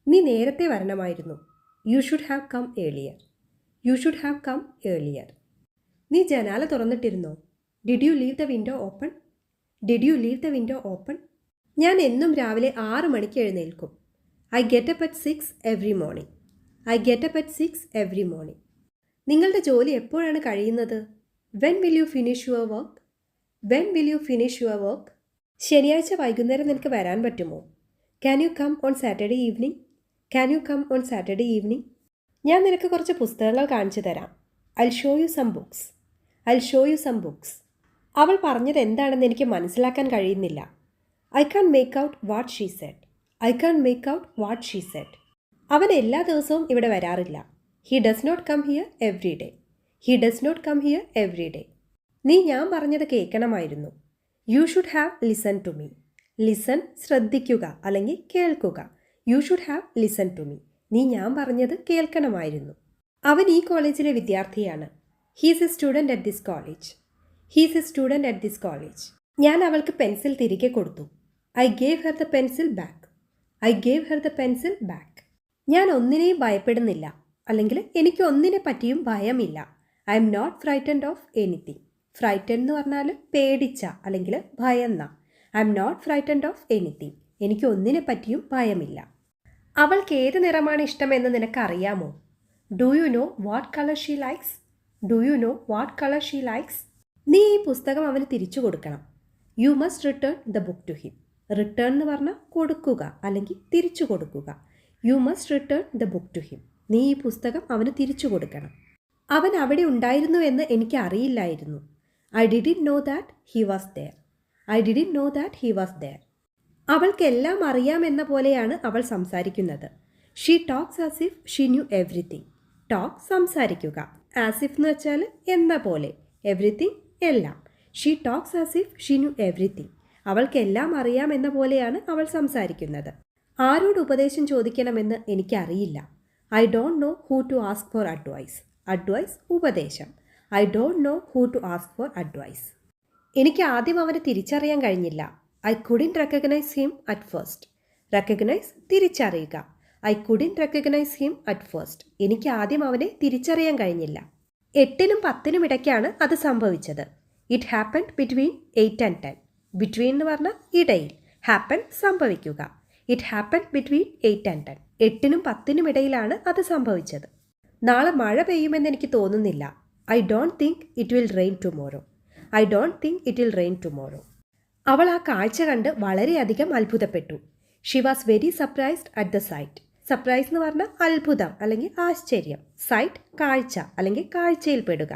നീ നേരത്തെ വരണമായിരുന്നു. You should have come earlier. You should have come earlier. നീ ജനാല തുറന്നിട്ടിരുന്നോ? Did you leave the window open? Did you leave the window open? ഞാൻ എന്നും രാവിലെ 6 മണിക്ക് എഴുന്നേൽക്കും. I get up at 6 every morning. I get up at 6 every morning. നിങ്ങളുടെ ജോലി എപ്പോഴാണ് കഴിയുന്നത്? When will you finish your work? When will you finish your work? ശനിയാഴ്ച വൈകുന്നേരം നിനക്ക് വരാൻ പറ്റുമോ? Can you come on Saturday evening? Can you come on Saturday evening? ഞാൻ നിനക്ക് കുറച്ച് പുസ്തകങ്ങൾ കാണിച്ചു തരാം. I show you some books. I show you some books. അവൾ പറഞ്ഞത് എന്താണെന്ന് എനിക്ക് മനസ്സിലാക്കാൻ കഴിയുന്നില്ല. I can't make out what she said. I can't make out what she said. അവൻ എല്ലാ ദിവസവും ഇവിടെ വരാറില്ല. He does not come here every day. He does not come here every day. നീ ഞാൻ പറഞ്ഞത് കേൾക്കണമായിരുന്നു. U should have listen to me. Listen ശ്രദ്ധിക്കുക അല്ലെങ്കിൽ കേൾക്കുക. You should have listen to me. നീ ഞാൻ പറഞ്ഞത് കേൾക്കണമായിരുന്നു. അവൻ ഈ കോളേജിലെ വിദ്യാർത്ഥിയാണ്. He's a student at this college. He's a student at this college. ഞാൻ അവൾക്ക് പെൻസിൽ തിരികെ കൊടുത്തു. I gave her the pencil back. I gave her the pencil back. ഞാൻ ഒന്നിനെയും ഭയപ്പെടുന്നില്ല അല്ലെങ്കിൽ എനിക്ക് ഒന്നിനെ പറ്റിയും ഭയമില്ല. I'm not frightened of anything. Frighten എന്ന് പറഞ്ഞാൽ പേടിച്ച അല്ലെങ്കിൽ ഭയന്ന. I'm not frightened of anything. എനിക്ക് ഒന്നിനെ പറ്റിയും ഭയമില്ല. അവൾക്ക് ഏത് നിറമാണ് ഇഷ്ടമെന്ന് നിനക്കറിയാമോ? Do you know what colour she likes? Do you know what colour she likes? നീ ഈ പുസ്തകം അവന് തിരിച്ചു കൊടുക്കണം. You must return the book to him. Return എന്ന് പറഞ്ഞാൽ കൊടുക്കുക അല്ലെങ്കിൽ തിരിച്ചു കൊടുക്കുക. You must return the book to him. നീ ഈ പുസ്തകം അവന് തിരിച്ചു കൊടുക്കണം. അവൻ അവിടെ ഉണ്ടായിരുന്നു എന്ന് എനിക്ക് അറിയില്ലായിരുന്നു. I didn't know that he was there. I didn't know that he was there. അവൾക്കെല്ലാം അറിയാമെന്ന പോലെയാണ് അവൾ സംസാരിക്കുന്നത്. She talks as if she knew everything. Talk സംസാരിക്കുക. ആസ് ഇഫ് എന്ന് വെച്ചാൽ എന്ന പോലെ. എവ്രിതിങ് എല്ലാം. She talks as if she knew everything. അവൾക്കെല്ലാം അറിയാമെന്ന പോലെയാണ് അവൾ സംസാരിക്കുന്നത്. ആരോട് ഉപദേശം ചോദിക്കണമെന്ന് എനിക്കറിയില്ല. I don't know who to ask for advice. Advice ഉപദേശം. I don't know who to ask for advice. എനിക്ക് ആദ്യം അവനെ തിരിച്ചറിയാൻ കഴിഞ്ഞില്ല. I couldn't recognise him at first. Recognise തിരിച്ചറിയുക. I couldn't recognise him at first. എനിക്ക് ആദ്യം അവനെ തിരിച്ചറിയാൻ കഴിഞ്ഞില്ല. 8നും 10നും ഇടയ്ക്കാണ് അത് സംഭവിച്ചത്. It happened between 8 and 10. Between എന്ന് പറഞ്ഞാൽ ഇടയിൽ. ഹാപ്പൻ സംഭവിക്കുക. It happened between 8 and 10. 8നും 10നും ഇടയിലാണ് അത് സംഭവിച്ചത്. നാളെ മഴ പെയ്യുമെന്ന് എനിക്ക് തോന്നുന്നില്ല. I don't think it will rain tomorrow. I don't think it will rain tomorrow. അവൾ ആ കാഴ്ച കണ്ട് വളരെയധികം അത്ഭുതപ്പെട്ടു. She was very surprised at the sight. Surprise എന്ന് പറഞ്ഞാൽ അത്ഭുതം അല്ലെങ്കിൽ ആശ്ചര്യം. സൈറ്റ് കാഴ്ച അല്ലെങ്കിൽ കാഴ്ചയിൽ പെടുക.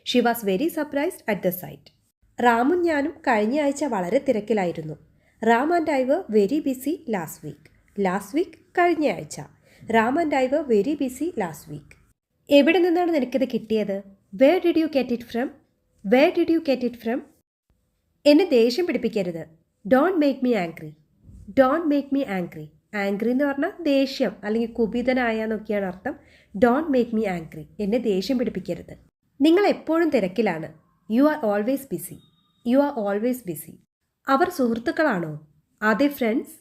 Xi was very surprised at the sight. റാമും ഞാനും കഴിഞ്ഞ ആഴ്ച വളരെ തിരക്കിലായിരുന്നു. Ram and I were very busy last week. Last week കഴിഞ്ഞ ആഴ്ച. Ram and I were very busy last week. എവിടെ നിന്നാണ് നിനക്കിത് കിട്ടിയത്? Where did you get it from? Where did you get it from? എന്നെ ദേഷ്യം പിടിപ്പിക്കരുത്. Don't make me angry. Don't make me angry. Angry എന്ന് പറഞ്ഞാൽ ദേഷ്യം അല്ലെങ്കിൽ കുപിതനായ എന്നൊക്കെയാണ് അർത്ഥം. Don't make me angry. എന്നെ ദേഷ്യം പിടിപ്പിക്കരുത്. നിങ്ങൾ എപ്പോഴും തിരക്കിലാണ്. You are always busy. You are always busy. അവർ സുഹൃത്തുക്കളാണോ? Are they friends?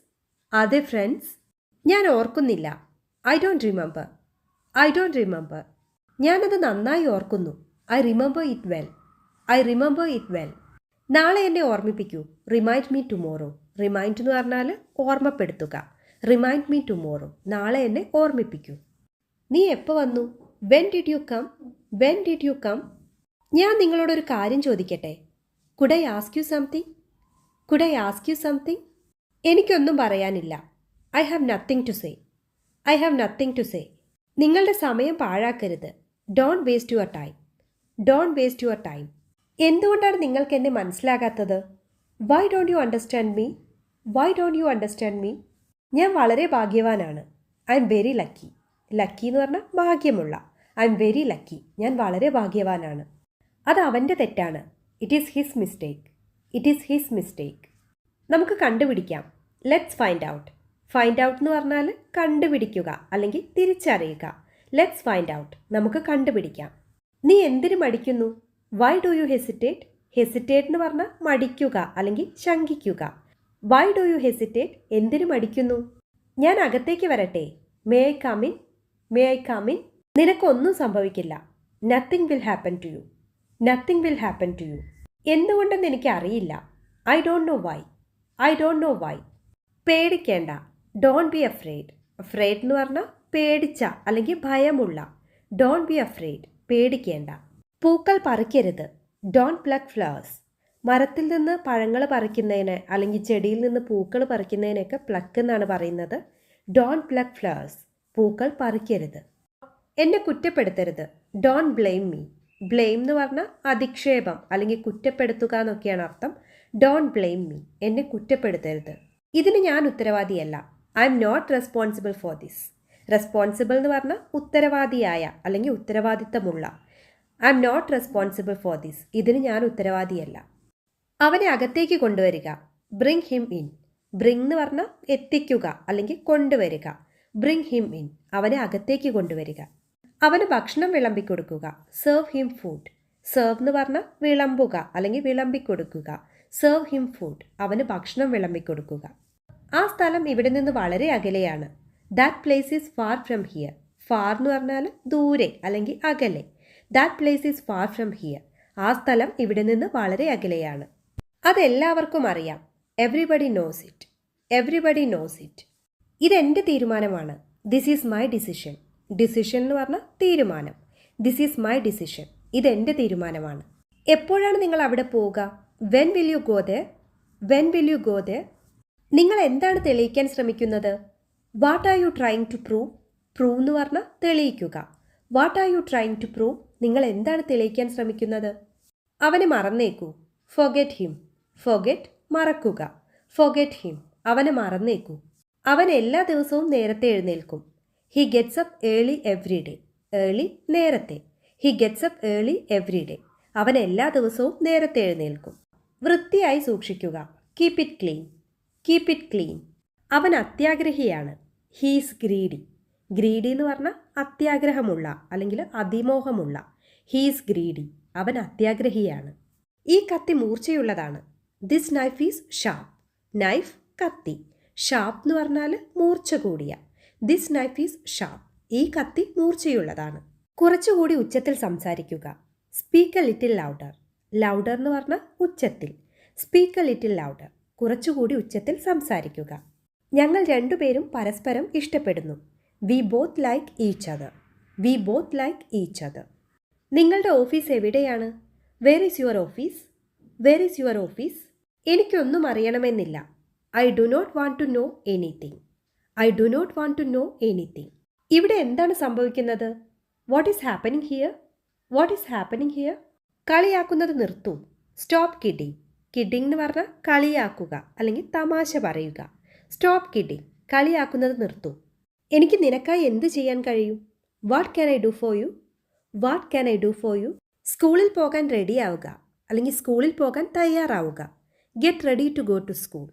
Are they friends? ഞാൻ ഓർക്കുന്നില്ല. I don't remember. I don't remember. ഞാനത് നന്നായി ഓർക്കുന്നു. I remember it well. I remember it well. നാളെ എന്നെ ഓർമ്മിപ്പിക്കൂ. Remind me tomorrow. റിമൈൻഡ് എന്ന് പറഞ്ഞാൽ ഓർമ്മപ്പെടുത്തുക. Remind me tomorrow. നാളെ എന്നെ ഓർമ്മിപ്പിക്കൂ. നീ എപ്പോൾ വന്നു? When did you come? When did you come? ഞാൻ നിങ്ങളോടൊരു കാര്യം ചോദിക്കട്ടെ? Could I ask you something? Could I ask you something? എനിക്കൊന്നും പറയാനില്ല. I have nothing to say. I have nothing to say. നിങ്ങളുടെ സമയം പാഴാക്കരുത്. Don't waste your time. Don't waste your time. എന്തുകൊണ്ടാണ് നിങ്ങൾക്ക് എന്നെ മനസ്സിലാകാത്തത്? Why don't you understand me? Why don't you understand me? ഞാൻ വളരെ ഭാഗ്യവാനാണ്. I'm very lucky. Lucky എന്ന് പറഞ്ഞാൽ ഭാഗ്യമുള്ള. I'm very lucky. ഞാൻ വളരെ ഭാഗ്യവാനാണ്. അത് അവൻ്റെ തെറ്റാണ്. It is his mistake. It is his mistake. നമുക്ക് കണ്ടുപിടിക്കാം. Let's find out. Find out എന്ന് പറഞ്ഞാൽ കണ്ടുപിടിക്കുക അല്ലെങ്കിൽ തിരിച്ചറിയുക. Let's find out. നമുക്ക് കണ്ടുപിടിക്കാം. നീ എന്തിനു മടിക്കുന്നു? Why do you hesitate? Hesitate എന്ന് പറഞ്ഞാൽ മടിക്കുക അല്ലെങ്കിൽ ശങ്കിക്കുക. Why do you hesitate? എന്തിനു മടിക്കുന്നു? ഞാൻ അകത്തേക്ക് വരട്ടെ? May I come in? May I come in? നിനക്കൊന്നും സംഭവിക്കില്ല. Nothing will happen to you. Nothing will happen to you. എന്തുകൊണ്ടെന്ന് എനിക്ക് അറിയില്ല. I don't know why. I don't know why. പേടിക്കേണ്ട. Don't be afraid. അഫ്രെയ്ഡ് എന്ന് പറഞ്ഞാൽ പേടിച്ച അല്ലെങ്കിൽ ഭയമുള്ള. Don't be afraid. പേടിക്കേണ്ട. പൂക്കൾ പറിക്കരുത്. Don't pluck flowers. മരത്തിൽ നിന്ന് പഴങ്ങൾ പറിക്കുന്നതിന് അല്ലെങ്കിൽ ചെടിയിൽ നിന്ന് പൂക്കൾ പറിക്കുന്നതിനൊക്കെ പ്ലക്ക് എന്നാണ് പറയുന്നത്. Don't pluck flowers. പൂക്കൾ പറിക്കരുത്. എന്നെ കുറ്റപ്പെടുത്തരുത്. Don't blame me. ബ്ലെയിം എന്ന് പറഞ്ഞാൽ അധിക്ഷേപം അല്ലെങ്കിൽ കുറ്റപ്പെടുത്തുക എന്നൊക്കെയാണ് അർത്ഥം. Don't blame me. എന്നെ കുറ്റപ്പെടുത്തരുത്. ഇതിന് ഞാൻ ഉത്തരവാദിയല്ല. I'm not responsible for this. Responsible എന്ന് പറഞ്ഞാൽ ഉത്തരവാദിയായ അല്ലെങ്കിൽ ഉത്തരവാദിത്തമുള്ള. I'm not responsible for this. ഇതിന് ഞാൻ ഉത്തരവാദിയല്ല. അവനെ അകത്തേക്ക് കൊണ്ടുവരിക. Bring him in. ബ്രിങ് എന്ന് പറഞ്ഞാൽ എത്തിക്കുക അല്ലെങ്കിൽ കൊണ്ടുവരിക. Bring him in. അവനെ അകത്തേക്ക് കൊണ്ടുവരിക. അവന് ഭക്ഷണം വിളമ്പിക്കൊടുക്കുക. Serve him food. സെർവ് എന്ന് പറഞ്ഞാൽ വിളമ്പുക അല്ലെങ്കിൽ വിളമ്പിക്കൊടുക്കുക. Serve him food. അവന് ഭക്ഷണം വിളമ്പിക്കൊടുക്കുക. ആ സ്ഥലം ഇവിടെ നിന്ന് വളരെ അകലെയാണ്. That place is far from here. Far എന്ന് പറഞ്ഞാൽ ദൂരെ അല്ലെങ്കിൽ അകലെ. That place is far from here. ആ സ്ഥലം ഇവിടെ നിന്ന് വളരെ അകലെയാണ്. അതെല്ലാവർക്കും അറിയാം. Everybody knows it. Everybody knows it. ഇതെൻ്റെ തീരുമാനമാണ്. This is my decision. Decision എന്ന് പറഞ്ഞാൽ തീരുമാനം. This is my decision. ഇതെൻ്റെ തീരുമാനമാണ്. എപ്പോഴാണ് നിങ്ങൾ അവിടെ പോവുക? When will you go there? When will you go there? നിങ്ങൾ എന്താണ് തെളിയിക്കാൻ ശ്രമിക്കുന്നത്? What are you trying to prove? Prove എന്ന് പറഞ്ഞാൽ തെളിയിക്കുക. What are you trying to prove? നിങ്ങൾ എന്താണ് തെളിയിക്കാൻ ശ്രമിക്കുന്നത്? അവനെ മറന്നേക്കൂ. Forget him. ഫൊഗെറ്റ് മറക്കുക. Forget him. അവനെ മറന്നേക്കൂ. അവൻ എല്ലാ ദിവസവും നേരത്തെ എഴുന്നേൽക്കും. He gets up early every day. Early നേരത്തെ. He gets up early every day. അവൻ എല്ലാ ദിവസവും നേരത്തെ എഴുന്നേൽക്കും. വൃത്തിയായി സൂക്ഷിക്കുക. Keep it clean. Keep it clean. അവൻ അത്യാഗ്രഹിയാണ്. He's greedy. ഗ്രീഡി എന്ന് പറഞ്ഞാൽ അത്യാഗ്രഹമുള്ള അല്ലെങ്കിൽ അതിമോഹമുള്ള. He's greedy. അവൻ അത്യാഗ്രഹിയാണ്. ഈ കത്തി മൂർച്ചയുള്ളതാണ്. This knife is sharp. Knife കത്തി. ഷാർപ്പ് എന്ന് പറഞ്ഞാൽ മൂർച്ച കൂടിയ. This knife is sharp. ഈ കത്തി മൂർച്ചയുള്ളതാണ്. കുറച്ചുകൂടി ഉച്ചത്തിൽ സംസാരിക്കുക. Speak a little louder. Louder എന്ന് പറഞ്ഞാൽ ഉച്ചത്തിൽ. Speak a little louder. കുറച്ചുകൂടി ഉച്ചത്തിൽ സംസാരിക്കുക. ഞങ്ങൾ രണ്ടുപേരും പരസ്പരം ഇഷ്ടപ്പെടുന്നു. We both like each other. We both like each other. നിങ്ങളുടെ ഓഫീസ് എവിടെയാണ്? Where is your office? Where is your office? എനിക്കൊന്നും അറിയണമെന്നില്ല. I do not want to know anything. I do not want to know anything. ഇവിടെ എന്താണ് സംഭവിക്കുന്നത്? What is happening here? What is happening here? കളിയാക്കുന്നത് നിർത്തൂ. Stop kidding. Kidding എന്ന് പറഞ്ഞാൽ കളിയാക്കുക അല്ലെങ്കിൽ തമാശ പറയുക. Stop kidding. കളിയാക്കുന്നത് നിർത്തൂ. എനിക്ക് നിനക്കായി എന്ത് ചെയ്യാൻ കഴിയും? What can I do for you? What can I do for you? സ്കൂളിൽ പോകാൻ റെഡിയാവുക അല്ലെങ്കിൽ സ്കൂളിൽ പോകാൻ തയ്യാറാവുക. Get ready to go to school.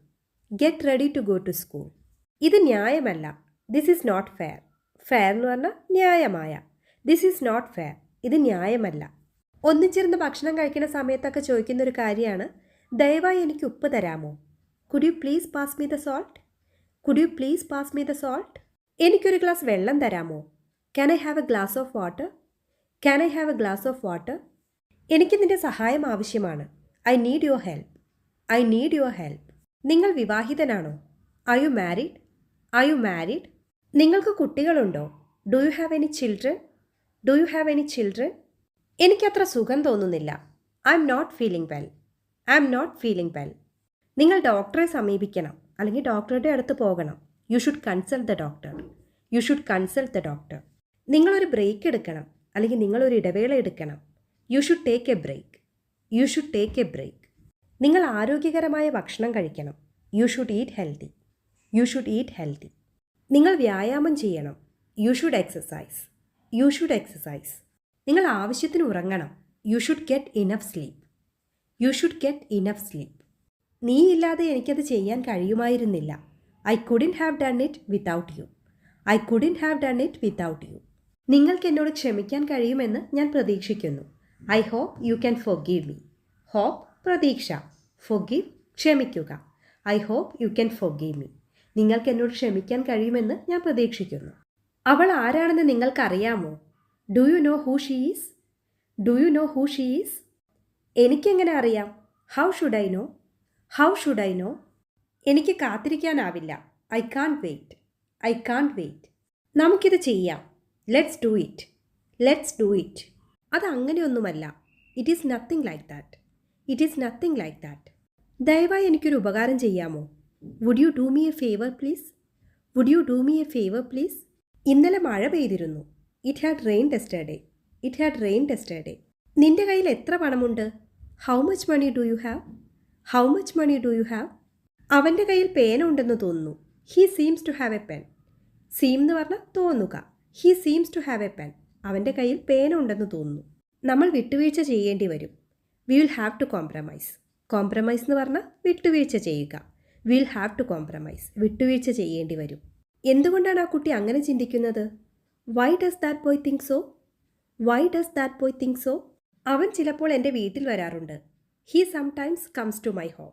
Get ready to go to school. ഇത് ന്യായമല്ല. This is not fair. Fair എന്ന് പറഞ്ഞാൽ ന്യായമായ. This is not fair. ഇത് ന്യായമല്ല. ഒന്നിച്ചിരുന്ന് ഭക്ഷണം കഴിക്കുന്ന സമയത്തൊക്കെ ചോദിക്കുന്ന ഒരു കാര്യമാണ്, ദയവായി എനിക്ക് ഉപ്പ് തരാമോ? Could you please pass me the salt? Could you please pass me the salt? എനിക്കൊരു ഗ്ലാസ് വെള്ളം തരാമോ? Can I have a glass of water? Can I have a glass of water? എനിക്ക് നിന്റെ സഹായം ആവശ്യമാണ്. I need your help. I need your help. നിങ്ങൾ വിവാഹിതനാണോ? Are you married? Are you married? നിങ്ങൾക്ക് കുട്ടികളുണ്ടോ? Do you have any children? Do you have any children? എനിക്കത്ര സുഖം തോന്നുന്നില്ല. I'm not feeling well. I'm not feeling well. നിങ്ങൾ ഡോക്ടറെ സമീപിക്കണം അല്ലെങ്കിൽ ഡോക്ടറുടെ അടുത്ത് പോകണം. You should consult the doctor. You should consult the doctor. നിങ്ങളൊരു ബ്രേക്ക് എടുക്കണം അല്ലെങ്കിൽ നിങ്ങളൊരു ഇടവേള എടുക്കണം. You should take a break. You should take a break. നിങ്ങൾ ആരോഗ്യകരമായ ഭക്ഷണം കഴിക്കണം. You should eat healthy. You should eat healthy. നിങ്ങൾ വ്യായാമം ചെയ്യണം. You should exercise. You should exercise. നിങ്ങൾ ആവശ്യത്തിന് ഉറങ്ങണം. U should get enough sleep. You should get enough sleep. നീ ഇല്ലാതെ എനിക്കത് ചെയ്യാൻ കഴിയുമായിരുന്നില്ല. I couldn't have done it without you. I couldn't have done it without you. നിങ്ങൾക്ക് എന്നോട് ക്ഷമിക്കാൻ കഴിയുമെന്ന് ഞാൻ പ്രതീക്ഷിക്കുന്നു. I hope you can forgive me. Hope പ്രതീക്ഷ. ഫോർഗീവ് ക്ഷമിക്കുക. I hope you can forgive me. നിങ്ങൾക്ക് എന്നോട് ക്ഷമിക്കാൻ കഴിയുമെന്ന് ഞാൻ പ്രതീക്ഷിക്കുന്നു. അവൾ ആരാണെന്ന് നിങ്ങൾക്കറിയാമോ? Do you know who she is? Do you know who she is? എനിക്കെങ്ങനെ അറിയാം? How should I know? How should I know? എനിക്ക് കാത്തിരിക്കാനാവില്ല. I can't wait. I can't wait. നമുക്കിത് ചെയ്യാം. Let's do it. Let's do it. അത് അങ്ങനെയൊന്നുമല്ല. It is nothing like that. It is nothing like that. ദയവായി എനിക്കൊരു ഉപകാരം ചെയ്യാമോ? Would you do me a favour please? Would you do me a favour please? ഇന്നലെ മഴ പെയ്തിരുന്നു. It had rained yesterday. It had rained yesterday. നിന്റെ കയ്യിൽ എത്ര പണമുണ്ട്? How much money do you have? How much money do you have? അവൻ്റെ കയ്യിൽ പേന ഉണ്ടെന്ന് തോന്നുന്നു. He seems to have a pen. Seem എന്ന് പറഞ്ഞാൽ തോന്നുക. He seems to have a pen. അവൻ്റെ കയ്യിൽ പേന ഉണ്ടെന്ന് തോന്നുന്നു. നമ്മൾ വിട്ടുവീഴ്ച ചെയ്യേണ്ടി വരും. We will have to compromise. Compromise എന്ന് പറഞ്ഞാൽ വിട്ടുവീഴ്ച ചെയ്യുക. We will have to compromise. വിട്ടുവീഴ്ച ചെയ്യേണ്ടി വരും. എന്തുകൊണ്ടാണ് ആ കുട്ടി അങ്ങനെ ചിന്തിക്കുന്നത്? Why does that boy think so? Why does that boy think so? അവൻ ചിലപ്പോൾ എൻ്റെ വീട്ടിൽ വരാറുണ്ട്. He sometimes comes to my home.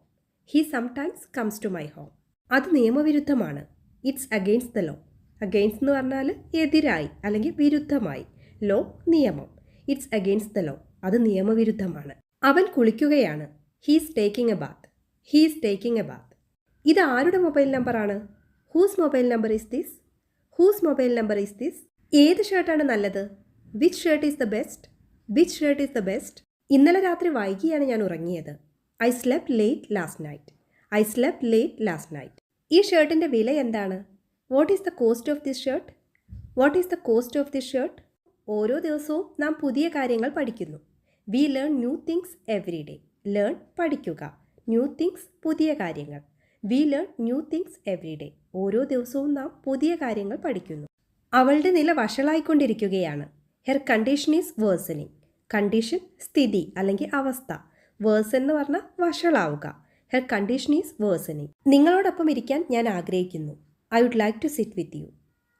He sometimes comes to my home. അത് നിയമവിരുദ്ധമാണ്. It's against the law. Against എന്ന് പറഞ്ഞാൽ എതിരായി അല്ലെങ്കിൽ വിരുദ്ധമായി. ലോ നിയമം. It's against the law. അത് നിയമവിരുദ്ധമാണ്. അവൻ കുളിക്കുകയാണ്. He's taking a bath. He's taking a bath. ഇത് ആരുടെ മൊബൈൽ നമ്പറാണ്? Whose mobile number is this? Whose mobile number is this? ഏത് ഷർട്ടാണ് നല്ലത്? Which shirt is the best? Which shirt is the best? ഇന്നലെ രാത്രി വൈകിയാണ് ഞാൻ ഉറങ്ങിയത്. I slept late last night. I slept late last night. ഈ ഷർട്ടിൻ്റെ വില എന്താണ്? What is the cost of this shirt? What is the cost of this shirt? ഓരോ ദിവസവും നാം പുതിയ കാര്യങ്ങൾ പഠിക്കുന്നു. We learn new things every day. Learn പഠിക്കുക. ന്യൂ തിങ്സ് പുതിയ കാര്യങ്ങൾ. We learn new things every day. ഓരോ ദിവസവും നാം പുതിയ കാര്യങ്ങൾ പഠിക്കുന്നു. അവളുടെ നില വഷളായിക്കൊണ്ടിരിക്കുകയാണ്. Her condition is worsening. Condition സ്ഥിതി അല്ലെങ്കിൽ അവസ്ഥ. വേഴ്സൺ എന്ന് പറഞ്ഞാൽ വഷളാവുക. Her condition is worsening. നിങ്ങളോടൊപ്പം ഇരിക്കാൻ ഞാൻ ആഗ്രഹിക്കുന്നു. I would like to sit with you.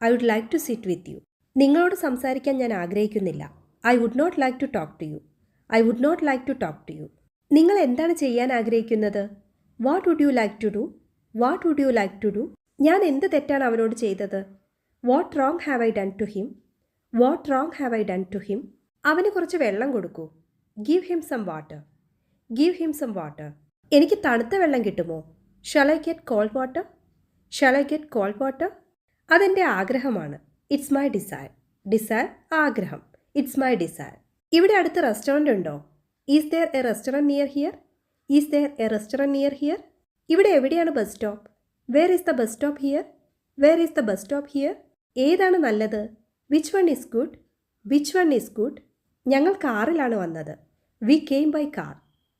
I would like to sit with you. നിങ്ങളോട് സംസാരിക്കാൻ ഞാൻ ആഗ്രഹിക്കുന്നില്ല. I would not like to talk to you. I would not like to talk to you. നിങ്ങൾ എന്താണ് ചെയ്യാൻ ആഗ്രഹിക്കുന്നത്? What would you like to do? What would you like to do? ഞാൻ എന്ത് തെറ്റാണ് അവനോട് ചെയ്തത്? What wrong have I done to him? What wrong have I done to him? അവന് കുറച്ച് വെള്ളം കൊടുക്കൂ. Give him some water. Give him some water. എനിക്ക് തണുത്ത വെള്ളം കിട്ടുമോ? Shall I get cold water? Shall I get cold water? അതെൻ്റെ ആഗ്രഹമാണ്. It's my desire. ഡിസയർ ആഗ്രഹം. It's my desire. ഇവിടെ അടുത്ത് റെസ്റ്റോറൻ്റ് ഉണ്ടോ? Is there a restaurant near here? Is there a restaurant near here? ഇവിടെ എവിടെയാണ് bus stop? Where is the bus stop here? Where is the bus stop here? ഏതാണ് നല്ലത്? Which one is good? Which one is good? ഞങ്ങൾ കാറിലാണ് വന്നത്. We came by car.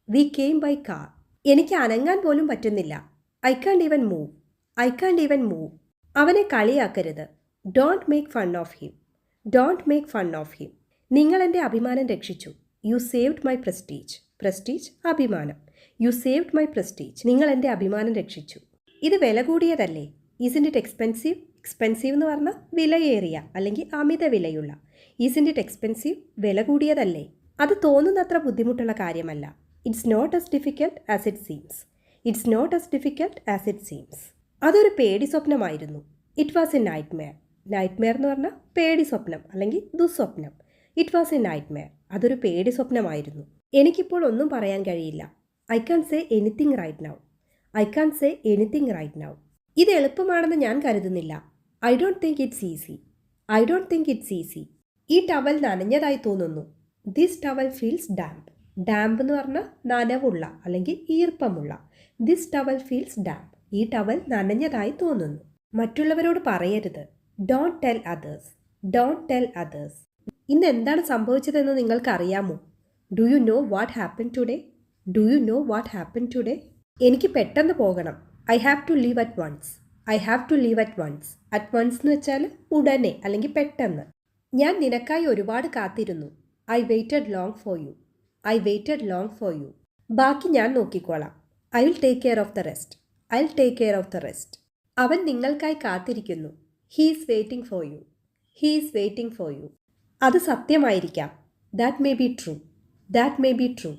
We came by car. എനിക്ക് അനങ്ങാൻ പോലും പറ്റുന്നില്ല. I can't even move. I can't even move. അവനെ കളിയാക്കരുത്. Don't make fun of him. Don't make fun of him. നിങ്ങൾ എൻ്റെ അഭിമാനം രക്ഷിച്ചു. You saved my prestige. Prestige അഭിമാനം. You saved my prestige. നിങ്ങൾ എൻ്റെ അഭിമാനം രക്ഷിച്ചു. ഇത് വില കൂടിയതല്ലേ? Isn't it expensive? എക്സ്പെൻസീവ് എന്ന് പറഞ്ഞാൽ വിലയേറിയ അല്ലെങ്കിൽ അമിത വിലയുള്ള. Isn't it expensive? വില കൂടിയതല്ലേ? അത് തോന്നുന്നത്ര ബുദ്ധിമുട്ടുള്ള കാര്യമല്ല. It's not as difficult as it seems. It's not as difficult as it seems. അതൊരു പേടി സ്വപ്നമായിരുന്നു. It was a nightmare. Nightmare എന്ന് പറഞ്ഞാൽ പേടി സ്വപ്നം അല്ലെങ്കിൽ ദുസ്വപ്നം. It was a nightmare. അതൊരു പേടി സ്വപ്നമായിരുന്നു. എനിക്കിപ്പോൾ ഒന്നും പറയാൻ കഴിയില്ല. I can't say anything right now. I can't say anything right now. ഇത് എളുപ്പമാണെന്ന് ഞാൻ കരുതുന്നില്ല. I don't think it's easy. I don't think it's easy. ഈ ടവൽ നനഞ്ഞതായി തോന്നുന്നു. This towel feels damp. Damp എന്ന് പറഞ്ഞാൽ നനവുള്ള അല്ലെങ്കിൽ ഈർപ്പമുള്ള. This towel feels damp. ഈ ടവൽ നനഞ്ഞതായി തോന്നുന്നു. മറ്റുള്ളവരോട് പറയരുത്. Don't tell others. Don't tell others. ഇന്ന് എന്താണ് സംഭവിച്ചതെന്ന് നിങ്ങൾക്കറിയാമോ? Do you know what happen today? Do you know what happen today? എനിക്ക് പെട്ടെന്ന് പോകണം. I have to leave at once. I have to leave at once. At once എന്ന് വെച്ചാൽ ഉടനെ അല്ലെങ്കിൽ പെട്ടെന്ന്. ഞാൻ നിനക്കായി ഒരുപാട് കാത്തിരുന്നു. I waited long for you. I waited long for you. ബാക്കി ഞാൻ നോക്കിക്കോളാം. I will take care of the rest. I will take care of the rest. അവൻ നിങ്ങൾക്കായി കാത്തിരിക്കുന്നു. He is waiting for you. He is waiting for you. അത് സത്യമായിരിക്കാം. That may be true. That may be true.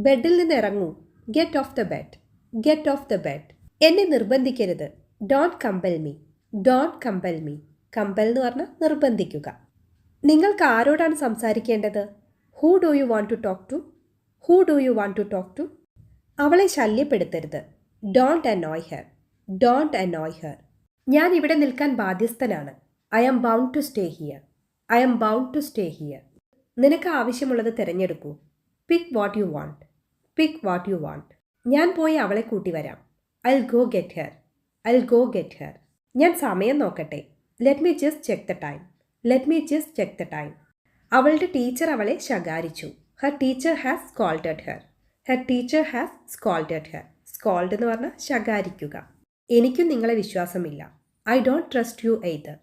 ബെഡിൽ നിന്ന് ഇറങ്ങൂ. Get off the bed. Get off the bed. എന്നെ നിർബന്ധിക്കരുത്. Don't compel me. Don't compel me. Compel എന്ന് പറഞ്ഞാൽ നിർബന്ധിക്കുക. നിങ്ങൾക്ക് ആരോടാണ് സംസാരിക്കേണ്ടത്? Who do you want to talk to? Who do you want to talk to? അവളെ ശല്യപ്പെടുത്തരുത്. Don't annoy her. Don't annoy her. ഞാൻ ഇവിടെ നിൽക്കാൻ ബാധ്യസ്ഥനാണ്. I am bound to stay here. I am bound to stay here. നിനക്ക് ആവശ്യമുള്ളത് തിരഞ്ഞെടുക്കൂ. Pick what you want. Pick what you want. ഞാൻ പോയി അവളെ കൂട്ടി വരാം. I'll go get her. I'll go get her. ഞാൻ സമയം നോക്കട്ടെ. Let me just check the time. Let me just check the time. അവളുടെ ടീച്ചർ അവളെ ശകാരിച്ചു. Her teacher has scolded her. Her teacher has scolded her. Scold എന്ന് പറഞ്ഞാൽ ശകാരിക്കുക. എനിക്കും നിങ്ങളെ വിശ്വാസമില്ല. I don't trust you either.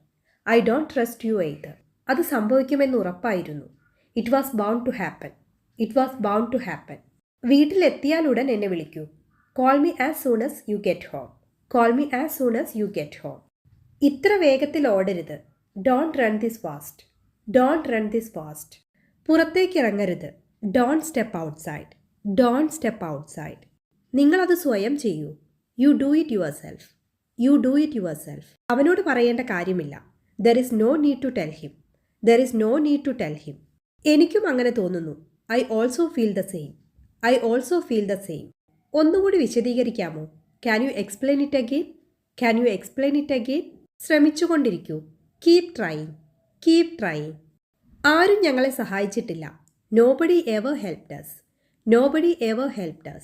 I don't trust you either. അത് സംഭവിക്കുമെന്ന് ഉറപ്പായിരുന്നു. It was bound to happen. It was bound to happen. വീട്ടിലെത്തിയാലുടൻ എന്നെ വിളിക്കൂ. Call me as soon as you get home. Call me as soon as you get home. ഇത്ര വേഗത്തിൽ ഓടരുത്. Don't run this fast. Don't run this fast. പുറത്തേക്ക് ഇറങ്ങരുത്. Don't step outside. Don't step outside. നിങ്ങളത് സ്വയം ചെയ്യൂ. U do it yourself. You do it yourself. അവനോട് പറയേണ്ട കാര്യമില്ല. There is no need to tell him. There is no need to tell him. എനിക്കും അങ്ങനെ തോന്നുന്നു. I also feel the same. I also feel the same. ഒന്നുകൂടി വിശദീകരിക്കാമോ? Can you explain it again? Can you explain it again? ശ്രമിച്ചുകൊണ്ടിരിക്കൂ. Keep trying. Keep trying. ആരും ഞങ്ങളെ സഹായിച്ചിട്ടില്ല. Nobody ever helped us. Nobody ever helped us.